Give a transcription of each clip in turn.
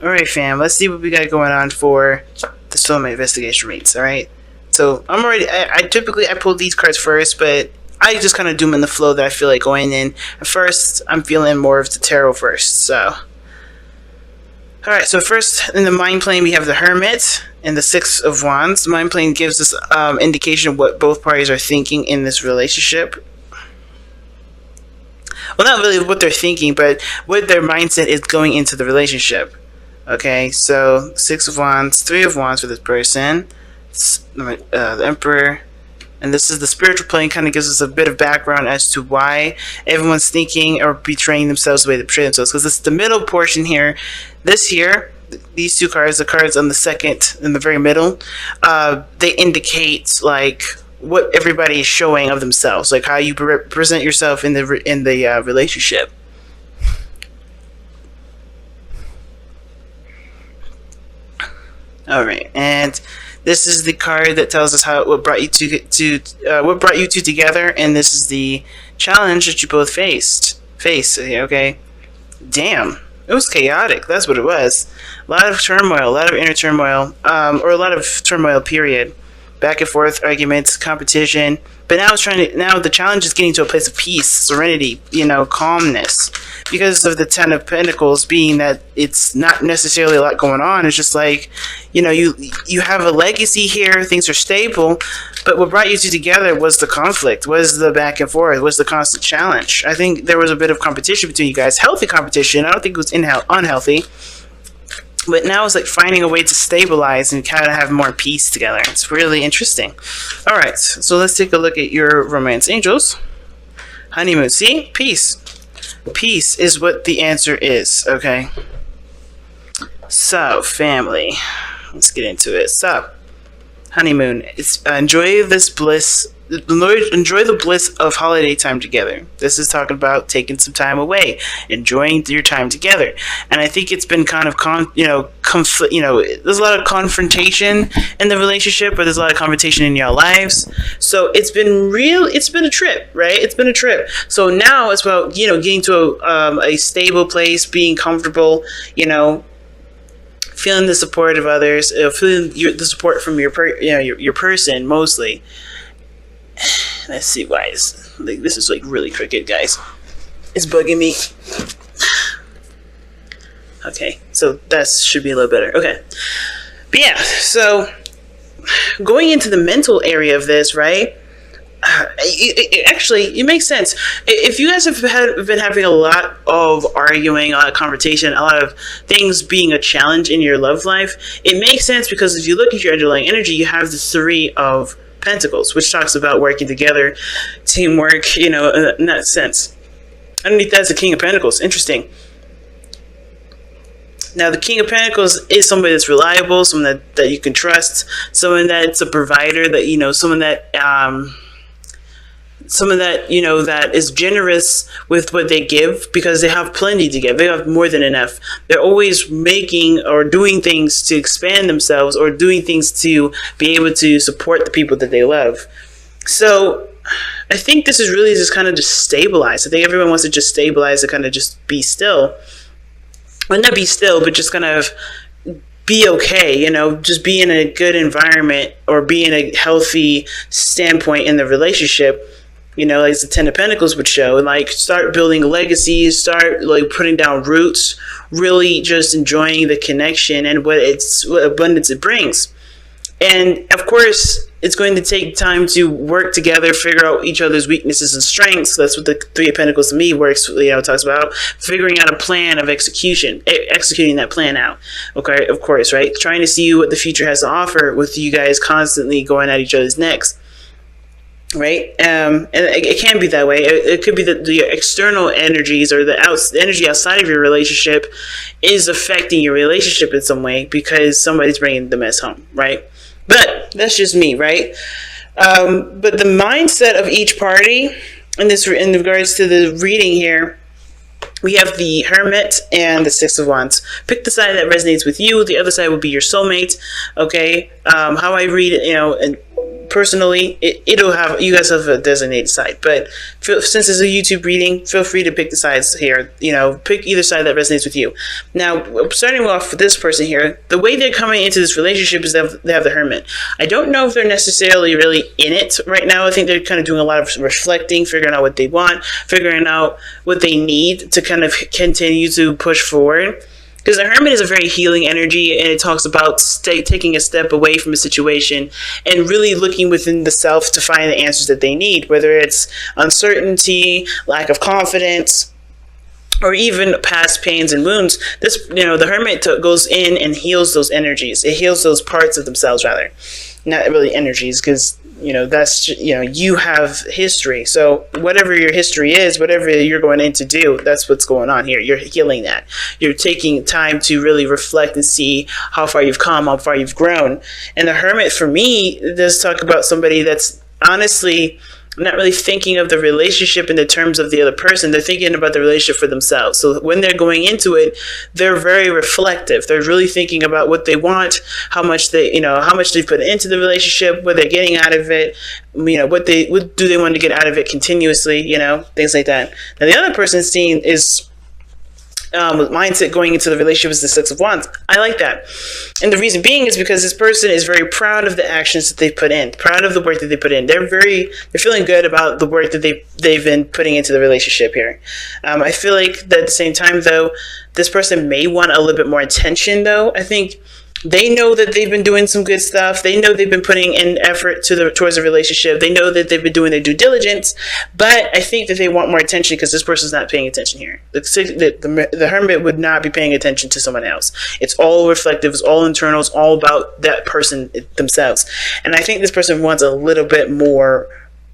Alright, fam, let's see what we got going on for the soulmate investigation reads, alright? So, I typically pull these cards first, but I just kind of do them in the flow that I feel like going in. At first, I'm feeling more of the tarot first, so. Alright, so first in the mind plane we have the Hermit and the Six of Wands. The mind plane gives us indication of what both parties are thinking in this relationship. Well, not really what they're thinking, but what their mindset is going into the relationship. Okay, so Six of Wands, Three of Wands for this person, the Emperor, and this is the spiritual plane. Kind of gives us a bit of background as to why everyone's thinking or betraying themselves the way they betray themselves. Because it's the middle portion here. This here, these two cards, the cards on the second in the very middle, they indicate like what everybody is showing of themselves, like how you present yourself in the relationship. All right, and this is the card that tells us what brought you two together, and this is the challenge that you both face. Okay, damn, it was chaotic. That's what it was. A lot of turmoil, a lot of inner turmoil, or a lot of turmoil. Period. Back and forth arguments, competition. But now now the challenge is getting to a place of peace, serenity, calmness. Because of the Ten of Pentacles being that it's not necessarily a lot going on. It's just like, you have a legacy here, things are stable, but what brought you two together was the conflict, was the back and forth, was the constant challenge. I think there was a bit of competition between you guys, healthy competition. I don't think it was unhealthy. But now it's like finding a way to stabilize and kind of have more peace together. It's really interesting. All right, so let's take a look at your romance angels. Honeymoon. See? Peace. Peace is what the answer is, okay? So, family. Let's get into it. So, honeymoon. It's enjoy this bliss. Enjoy the bliss of holiday time together. This is talking about taking some time away, enjoying your time together. And I think it's been kind of there's a lot of confrontation in the relationship, or there's a lot of confrontation in your lives. So it's been a trip, right? It's been a trip. So now it's about, getting to a stable place, being comfortable, feeling the support of others, feeling the support from your person mostly. Let's see why this is like really crooked, guys. It's bugging me. Okay, so that should be a little better. Okay, but yeah, so going into the mental area of this, right? It makes sense. If you guys have been having a lot of arguing, a lot of confrontation, a lot of things being a challenge in your love life, it makes sense because if you look at your underlying energy, you have the Three of Pentacles, which talks about working together, teamwork, in that sense. Underneath that is the King of Pentacles. Interesting. Now, the King of Pentacles is somebody that's reliable, someone that you can trust, someone that's a provider, that, someone that that is generous with what they give, because they have plenty to give. They have more than enough. They're always making or doing things to expand themselves, or doing things to be able to support the people that they love. So I think this is really just kind of just stabilize. I think everyone wants to just stabilize and kind of just be still. Well, not be still, but just kind of be okay, just be in a good environment, or be in a healthy standpoint in the relationship. Like the Ten of Pentacles would show, and like start building legacies, start like putting down roots, really just enjoying the connection and what abundance it brings. And of course, it's going to take time to work together, figure out each other's weaknesses and strengths. That's what the Three of Pentacles to me works, talks about figuring out a plan of executing that plan out. Okay, of course, right? Trying to see what the future has to offer with you guys constantly going at each other's necks. Right, and it can be that way. It could be that the external energies, or the energy outside of your relationship, is affecting your relationship in some way because somebody's bringing the mess home, right? But that's just me, right? But the mindset of each party in regards to the reading here, we have the Hermit and the Six of Wands. Pick the side that resonates with you. The other side will be your soulmate. Okay, how I read it, and personally, it'll have, you guys have a designated side, but since it's a YouTube reading, feel free to pick the sides here. Pick either side that resonates with you. Now, starting off with this person here, the way they're coming into this relationship is they have the Hermit. I don't know if they're necessarily really in it right now. I think they're kind of doing a lot of reflecting, figuring out what they want, figuring out what they need to kind of continue to push forward. Because the Hermit is a very healing energy, and it talks about taking a step away from a situation and really looking within the self to find the answers that they need, whether it's uncertainty, lack of confidence, or even past pains and wounds. The Hermit goes in and heals those energies. It heals those parts of themselves, rather. Not really energies, because you have history. So whatever your history is, whatever you're going in to do, that's what's going on here. You're healing that. You're taking time to really reflect and see how far you've come, how far you've grown. And the Hermit, for me, does talk about somebody that's honestly not really thinking of the relationship in the terms of the other person. They're thinking about the relationship for themselves. So when they're going into it, they're very reflective. They're really thinking about what they want, how much they put into the relationship, what they're getting out of it, what do they want to get out of it continuously, things like that. Now the other person's scene is mindset going into the relationship is the Six of Wands. I like that. And the reason being is because this person is very proud of the actions that they've put in, proud of the work that they put in. They're feeling good about the work that they've been putting into the relationship here. I feel like that at the same time, though, this person may want a little bit more attention, though. I think they know that they've been doing some good stuff. They know they've been putting in effort towards a relationship. They know that they've been doing their due diligence, but I think that they want more attention because this person's not paying attention here. The Hermit would not be paying attention to someone else. It's all reflective. It's all internal. It's all about that person themselves. And I think this person wants a little bit more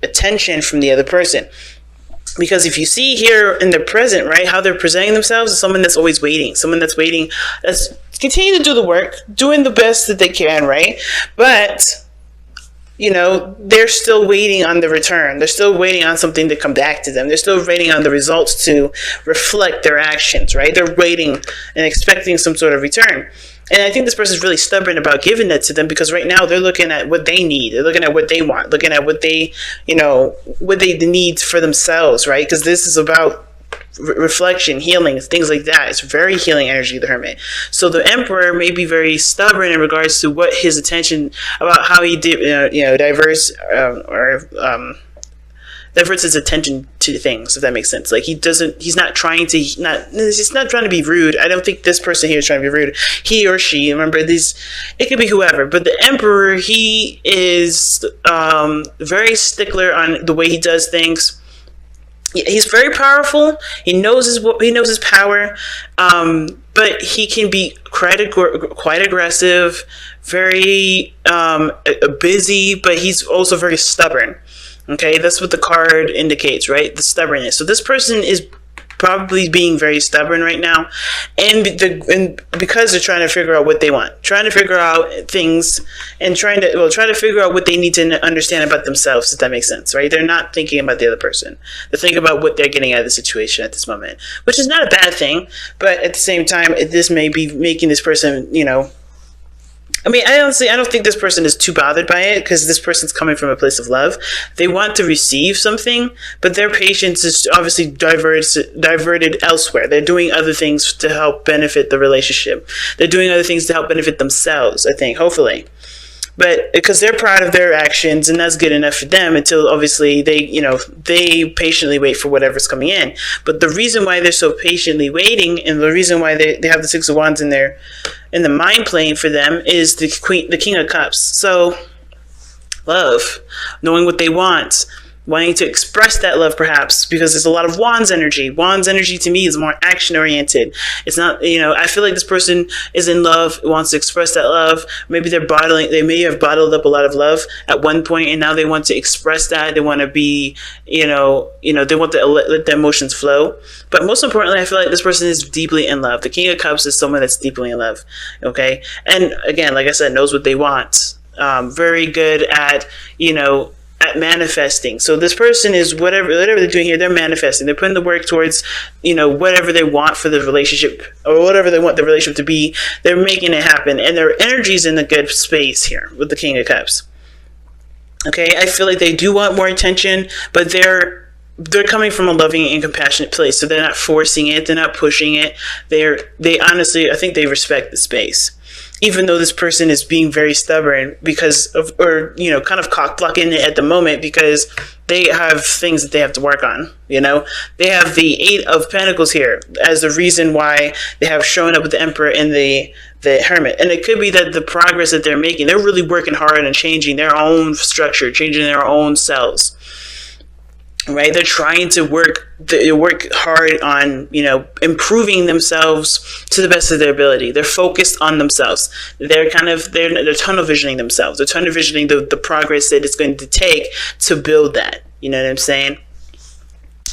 attention from the other person. Because if you see here in the present, right, how they're presenting themselves as someone that's always waiting, that's continuing to do the work, doing the best that they can, right? But, they're still waiting on the return. They're still waiting on something to come back to them. They're still waiting on the results to reflect their actions, right? They're waiting and expecting some sort of return. And I think this person is really stubborn about giving that to them because right now they're looking at what they need. They're looking at what they want, looking at what they need for themselves, right? Because this is about reflection, healing, things like that. It's very healing energy, the Hermit. So the Emperor may be very stubborn in regards to what his attention, about how he diverts his attention to things, if that makes sense. Like he's not trying to be rude. I don't think this person here is trying to be rude. He or she, remember it could be whoever, but the Emperor, he is very stickler on the way he does things. He's very powerful. He knows his power, but he can be quite aggressive, very busy, but he's also very stubborn. Okay, that's what the card indicates, right? The stubbornness. So this person is probably being very stubborn right now, and because they're trying to figure out what they want, trying to figure out things, and trying to figure out what they need to understand about themselves, if that makes sense, right? They're not thinking about the other person. They're thinking about what they're getting out of the situation at this moment, which is not a bad thing, but at the same time, this may be making this person, I don't think this person is too bothered by it because this person's coming from a place of love. They want to receive something, but their patience is obviously diverted elsewhere. They're doing other things to help benefit the relationship. They're doing other things to help benefit themselves, I think, hopefully. But because they're proud of their actions, and that's good enough for them until obviously they patiently wait for whatever's coming in. But the reason why they're so patiently waiting, and the reason why they have the Six of Wands in the mind plane for them, is the King of Cups. So love, knowing what they want, wanting to express that love perhaps, because there's a lot of Wands energy. Wands energy to me is more action oriented. It's not, I feel like this person is in love, wants to express that love. Maybe they may have bottled up a lot of love at one point, and now they want to express that. They want to be, they want to let their emotions flow. But most importantly, I feel like this person is deeply in love. The King of Cups is someone that's deeply in love. Okay. And again, like I said, knows what they want. Very good at, at manifesting. So this person is whatever they're doing here, they're manifesting. They're putting the work towards, whatever they want for the relationship, or whatever they want the relationship to be. They're making it happen, and their energy's in a good space here with the King of Cups. Okay, I feel like they do want more attention, but they're coming from a loving and compassionate place, so they're not forcing it, they're not pushing it. They honestly, I think they respect the space, even though this person is being very stubborn because of, or kind of cock blocking it at the moment because they have things that they have to work on. They have the Eight of Pentacles here as the reason why they have shown up with the Emperor and the Hermit. And it could be that the progress that they're making, they're really working hard on changing their own structure, changing their own cells. Right, they're trying to work hard on improving themselves to the best of their ability. They're focused on themselves. They're tunnel visioning themselves. They're tunnel visioning the progress that it's going to take to build that. You know what I'm saying?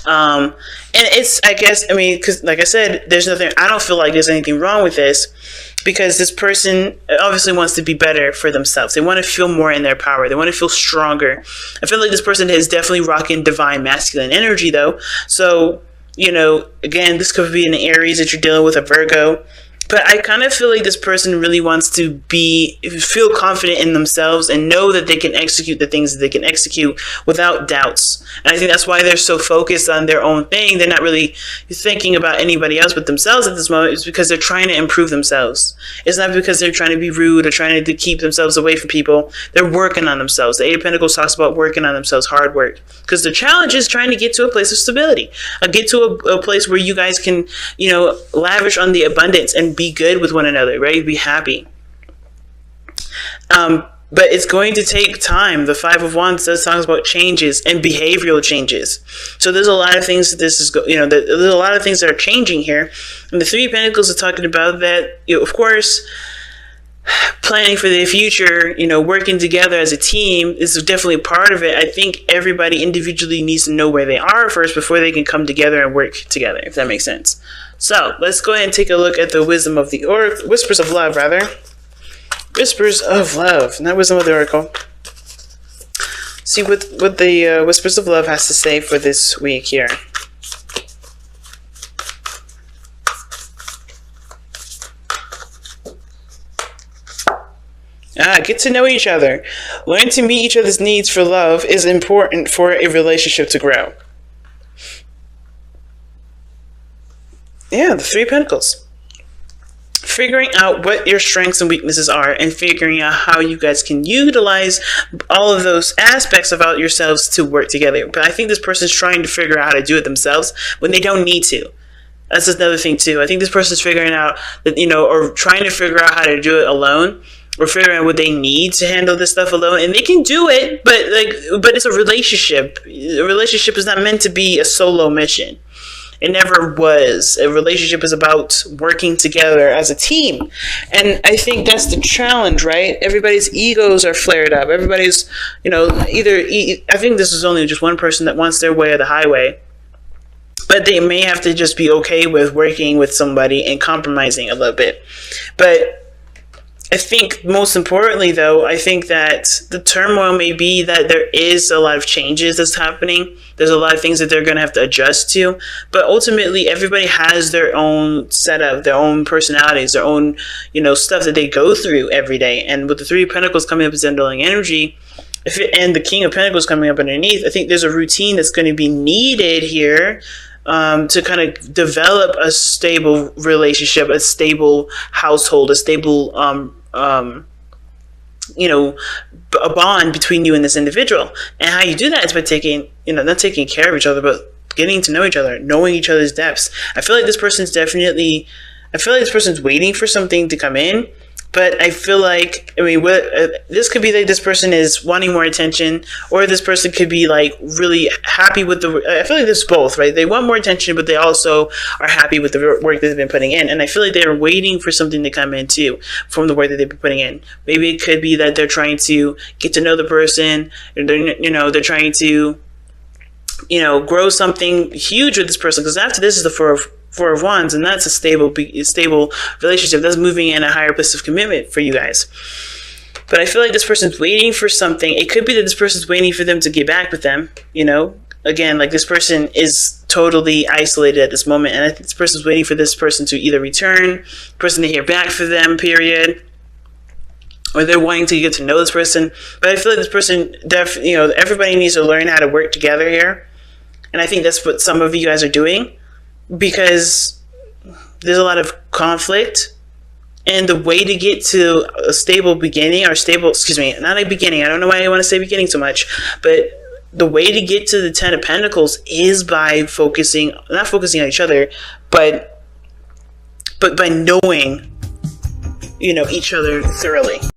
And it's, I guess, because like I said, I don't feel like there's anything wrong with this, because this person obviously wants to be better for themselves. They want to feel more in their power. They want to feel stronger. I feel like this person is definitely rocking divine masculine energy, though. So, again, this could be an Aries that you're dealing with, a Virgo. But I kind of feel like this person really wants to feel confident in themselves and know that they can execute the things that they can execute without doubts. And I think that's why they're so focused on their own thing. They're not really thinking about anybody else but themselves at this moment. It's because they're trying to improve themselves. It's not because they're trying to be rude or trying to keep themselves away from people. They're working on themselves. The Eight of Pentacles talks about working on themselves, hard work. Because the challenge is trying to get to a place of stability. Get to a place where you guys can, lavish on the abundance and be good with one another, right? Be happy. But it's going to take time. The Five of Wands does talk about changes and behavioral changes. So there's a lot of things that there's a lot of things that are changing here. And the Three of Pentacles are talking about that, of course, planning for the future, working together as a team is definitely part of it. I think everybody individually needs to know where they are first before they can come together and work together, if that makes sense. So let's go ahead and take a look at the wisdom of the Oracle, Whispers of Love, rather. Whispers of Love, not wisdom of the Oracle. See what the Whispers of Love has to say for this week here. Get to know each other. Learn to meet each other's needs for love is important for a relationship to grow. Yeah, the Three of Pentacles. Figuring out what your strengths and weaknesses are and figuring out how you guys can utilize all of those aspects about yourselves to work together. But I think this person's trying to figure out how to do it themselves when they don't need to. That's another thing too. I think this person's figuring out that, or trying to figure out how to do it alone, or figuring out what they need to handle this stuff alone. And they can do it, but it's a relationship. A relationship is not meant to be a solo mission. It never was. A relationship is about working together as a team. And I think that's the challenge, right? Everybody's egos are flared up. Everybody's, I think this is only just one person that wants their way or the highway. But they may have to just be okay with working with somebody and compromising a little bit. But I think most importantly, though, I think that the turmoil may be that there is a lot of changes that's happening. There's a lot of things that they're going to have to adjust to. But ultimately, everybody has their own setup, their own personalities, their own, stuff that they go through every day. And with the Three of Pentacles coming up as underlying energy, and the King of Pentacles coming up underneath, I think there's a routine that's going to be needed here to kind of develop a stable relationship, a stable household, a stable a bond between you and this individual. And how you do that is by taking, not taking care of each other, but getting to know each other, knowing each other's depths. I feel like this person's waiting for something to come in. But I feel like, this could be that this person is wanting more attention, or this person could be like really happy with I feel like there's both, right? They want more attention, but they also are happy with the work that they've been putting in. And I feel like they're waiting for something to come in too from the work that they've been putting in. Maybe it could be that they're trying to get to know the person, or they're trying to, grow something huge with this person. Because after this is the Four of Wands, and that's a stable relationship. That's moving in a higher place of commitment for you guys. But I feel like this person's waiting for something. It could be that this person's waiting for them to get back with them. Again, like this person is totally isolated at this moment, and I think this person's waiting for this person to either return, person to hear back for them, period. or they're wanting to get to know this person. But I feel like this person, everybody needs to learn how to work together here. And I think that's what some of you guys are doing, because there's a lot of conflict. And the way to get to a stable beginning, not a beginning. I don't know why I want to say beginning so much, but the way to get to the 10 of Pentacles is by not focusing on each other, but by knowing, each other thoroughly.